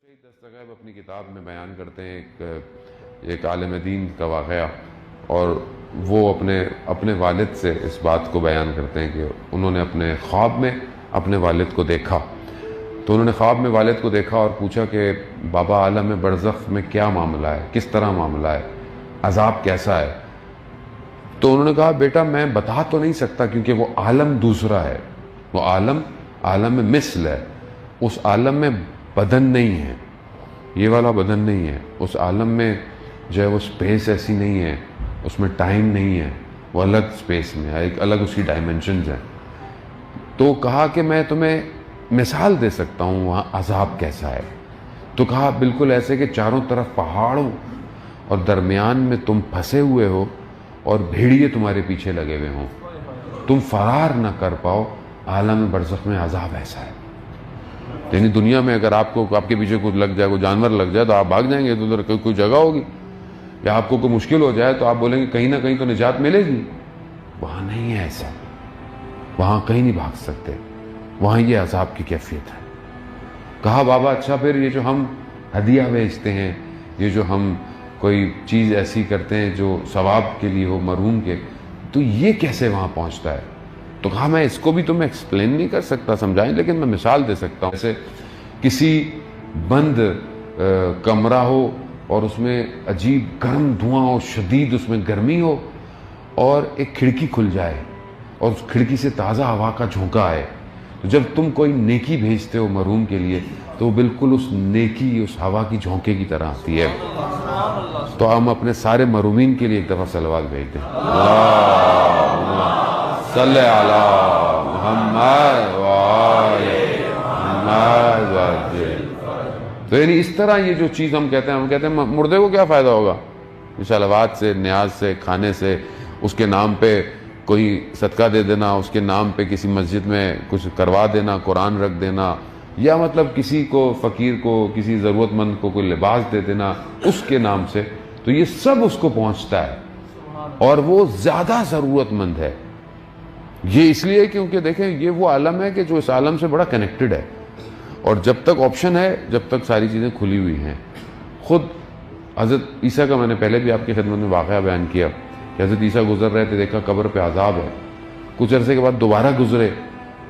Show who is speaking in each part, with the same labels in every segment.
Speaker 1: دستگیب اپنی کتاب میں بیان کرتے ہیں ایک عالم دین کا واقعہ، اور وہ اپنے والد سے اس بات کو بیان کرتے ہیں کہ انہوں نے اپنے خواب میں اپنے والد کو دیکھا۔ تو انہوں نے خواب میں والد کو دیکھا اور پوچھا کہ بابا، عالم برزخ میں کیا معاملہ ہے، کس طرح معاملہ ہے، عذاب کیسا ہے؟ تو انہوں نے کہا بیٹا میں بتا تو نہیں سکتا، کیونکہ وہ عالم دوسرا ہے، وہ عالم مثل ہے، اس عالم میں بدن نہیں ہے، یہ والا بدن نہیں ہے، اس عالم میں جو ہے وہ سپیس ایسی نہیں ہے، اس میں ٹائم نہیں ہے، وہ الگ سپیس میں ہے، ایک الگ اس کی ڈائمنشنز ہیں۔ تو کہا کہ میں تمہیں مثال دے سکتا ہوں وہاں عذاب کیسا ہے۔ تو کہا بالکل ایسے کہ چاروں طرف پہاڑوں اور درمیان میں تم پھنسے ہوئے ہو اور بھیڑیے تمہارے پیچھے لگے ہوئے ہوں، تم فرار نہ کر پاؤ، عالم برزخ میں عذاب ایسا ہے۔ یعنی دنیا میں اگر آپ کے پیچھے کچھ لگ جائے، کوئی جانور لگ جائے تو آپ بھاگ جائیں گے، ادھر کوئی جگہ ہوگی، یا آپ کو کوئی مشکل ہو جائے تو آپ بولیں گے کہیں نہ کہیں تو نجات ملے گی۔ وہاں نہیں ہے ایسا، وہاں کہیں نہیں بھاگ سکتے، وہاں یہ عذاب کی کیفیت ہے۔ کہا بابا اچھا پھر یہ جو ہم ہدیہ بھیجتے ہیں، یہ جو ہم کوئی چیز ایسی کرتے ہیں جو ثواب کے لیے ہو مرحوم کے، تو یہ کیسے وہاں پہنچتا ہے؟ تو کہا میں اس کو بھی تمہیں ایکسپلین نہیں کر سکتا، سمجھائیں، لیکن میں مثال دے سکتا ہوں۔ جیسے کسی بند کمرہ ہو اور اس میں عجیب گرم دھواں ہو، شدید اس میں گرمی ہو، اور ایک کھڑکی کھل جائے اور اس کھڑکی سے تازہ ہوا کا جھونکا آئے، تو جب تم کوئی نیکی بھیجتے ہو مرحوم کے لیے تو وہ اس نیکی اس ہوا کی جھونکے کی طرح آتی ہے۔ تو ہم اپنے سارے مرحومین کے لیے ایک دفعہ صلوات بھیج دیں، صلی علی محمد وآل محمد۔ تو یعنی اس طرح یہ جو چیز ہم کہتے ہیں مردے کو کیا فائدہ ہوگا صلوات سے، نیاز سے، کھانے سے، اس کے نام پہ کوئی صدقہ دے دینا، اس کے نام پہ کسی مسجد میں کچھ کروا دینا، قرآن رکھ دینا، یا مطلب کسی کو فقیر کو، کسی ضرورت مند کو کوئی لباس دے دینا اس کے نام سے، تو یہ سب اس کو پہنچتا ہے اور وہ زیادہ ضرورت مند ہے۔ یہ اس لیے کیونکہ دیکھیں یہ وہ عالم ہے کہ جو اس عالم سے بڑا کنیکٹڈ ہے، اور جب تک آپشن ہے، جب تک ساری چیزیں کھلی ہوئی ہیں۔ خود حضرت عیسیٰ کا میں نے پہلے بھی آپ کی خدمت میں واقعہ بیان کیا کہ حضرت عیسیٰ گزر رہے تھے، دیکھا قبر پہ عذاب ہے، کچھ عرصے کے بعد دوبارہ گزرے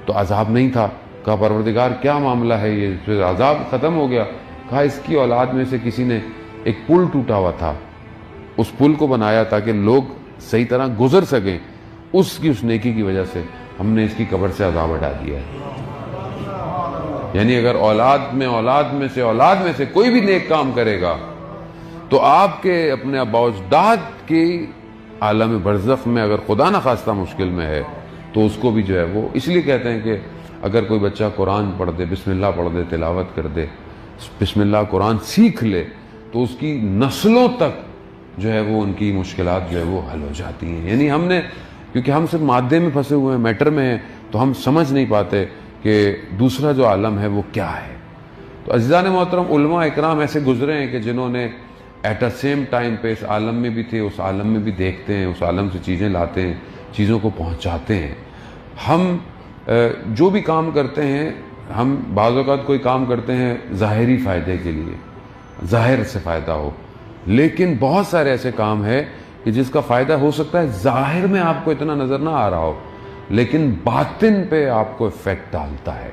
Speaker 1: تو عذاب نہیں تھا۔ کہا پروردگار کیا معاملہ ہے، یہ پھر عذاب ختم ہو گیا؟ کہا اس کی اولاد میں سے کسی نے ایک پل ٹوٹا ہوا تھا، اس پل کو بنایا تاکہ لوگ صحیح طرح گزر سکیں، اس نیکی کی وجہ سے ہم نے اس کی قبر سے عذاب ہٹا دیا ہے۔ یعنی اگر اولاد میں سے کوئی بھی نیک کام کرے گا تو آپ کے اپنے آباء و اجداد کی عالم برزخ میں اگر خدا نہ خواستہ مشکل میں ہے تو اس کو بھی جو ہے وہ، اس لیے کہتے ہیں کہ اگر کوئی بچہ قرآن پڑھ دے، بسم اللہ پڑھ دے، تلاوت کر دے، بسم اللہ قرآن سیکھ لے، تو اس کی نسلوں تک جو ہے وہ ان کی مشکلات جو ہے وہ حل ہو جاتی ہیں۔ یعنی ہم نے، کیونکہ ہم صرف مادے میں پھنسے ہوئے ہیں، میٹر میں ہیں، تو ہم سمجھ نہیں پاتے کہ دوسرا جو عالم ہے وہ کیا ہے۔ تو عزیزان محترم، علماء اکرام ایسے گزرے ہیں کہ جنہوں نے ایٹ اے سیم ٹائم پہ اس عالم میں بھی تھے، اس عالم میں بھی دیکھتے ہیں، اس عالم سے چیزیں لاتے ہیں، چیزوں کو پہنچاتے ہیں۔ ہم جو بھی کام کرتے ہیں، ہم بعض اوقات کوئی کام کرتے ہیں ظاہری فائدے کے لیے، ظاہر سے فائدہ ہو، لیکن بہت سارے ایسے کام ہیں کہ جس کا فائدہ ہو سکتا ہے ظاہر میں آپ کو اتنا نظر نہ آ رہا ہو، لیکن باطن پہ آپ کو ایفیکٹ ڈالتا ہے۔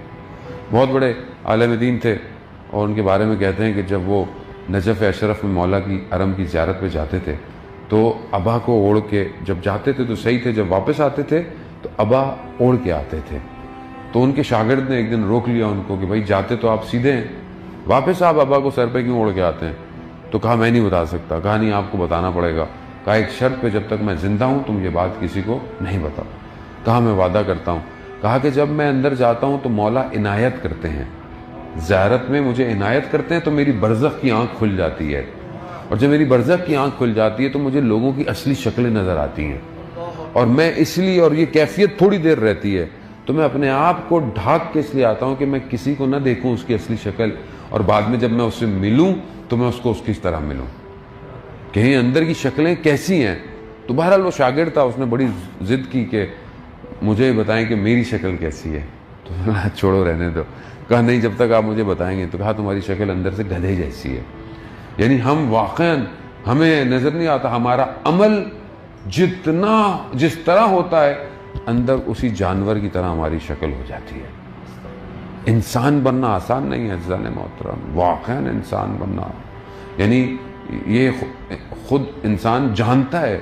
Speaker 1: بہت بڑے عالم دین تھے، اور ان کے بارے میں کہتے ہیں کہ جب وہ نجف اشرف میں مولا کی حرم کی زیارت پہ جاتے تھے تو ابا کو اوڑھ کے، جب جاتے تھے تو صحیح تھے، جب واپس آتے تھے تو ابا اوڑھ کے آتے تھے۔ تو ان کے شاگرد نے ایک دن روک لیا ان کو کہ بھائی جاتے تو آپ سیدھے ہیں، واپس آپ ابا کو سر پہ کیوں اوڑھ کے آتے ہیں؟ تو کہا میں نہیں بتا سکتا۔ کہا نہیں، آپ کو بتانا پڑے گا۔ کہا ایک شرط پہ، جب تک میں زندہ ہوں تم یہ بات کسی کو نہیں بتاؤ۔ کہا میں وعدہ کرتا ہوں۔ کہا کہ جب میں اندر جاتا ہوں تو مولا عنایت کرتے ہیں، زیارت میں مجھے عنایت کرتے ہیں، تو میری برزخ کی آنکھ کھل جاتی ہے، اور جب میری برزخ کی آنکھ کھل جاتی ہے تو مجھے لوگوں کی اصلی شکلیں نظر آتی ہیں، اور میں اس لیے، اور یہ کیفیت تھوڑی دیر رہتی ہے، تو میں اپنے آپ کو ڈھانک کے اس لیے آتا ہوں کہ میں کسی کو نہ دیکھوں اس کی اصلی شکل، اور بعد میں جب میں اس سے ملوں تو میں اس کو اس کی طرح ملوں کہ اندر کی شکلیں کیسی ہیں۔ تو بہرحال وہ شاگرد تھا، اس نے بڑی ضد کی کہ مجھے بتائیں کہ میری شکل کیسی ہے۔ تو تو چھوڑو رہنے دو. کہا نہیں جب تک آپ مجھے بتائیں گے. تو کہا تمہاری شکل اندر سے گدھے جیسی ہے. یعنی ہم واقعاً ہمیں نظر نہیں آتا, ہمارا عمل جتنا جس طرح ہوتا ہے اندر اسی جانور کی طرح ہماری شکل ہو جاتی ہے. انسان بننا آسان نہیں ہے عزیزان محترم, واقعاً انسان بننا, یعنی یہ خود انسان جانتا ہے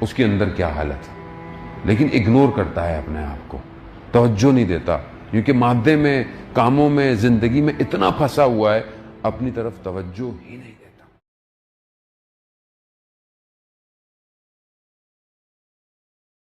Speaker 1: اس کے اندر کیا حالت ہے, لیکن اگنور کرتا ہے اپنے آپ کو, توجہ نہیں دیتا, کیونکہ مادے میں, کاموں میں, زندگی میں اتنا پھنسا ہوا ہے, اپنی طرف توجہ ہی نہیں دیتا.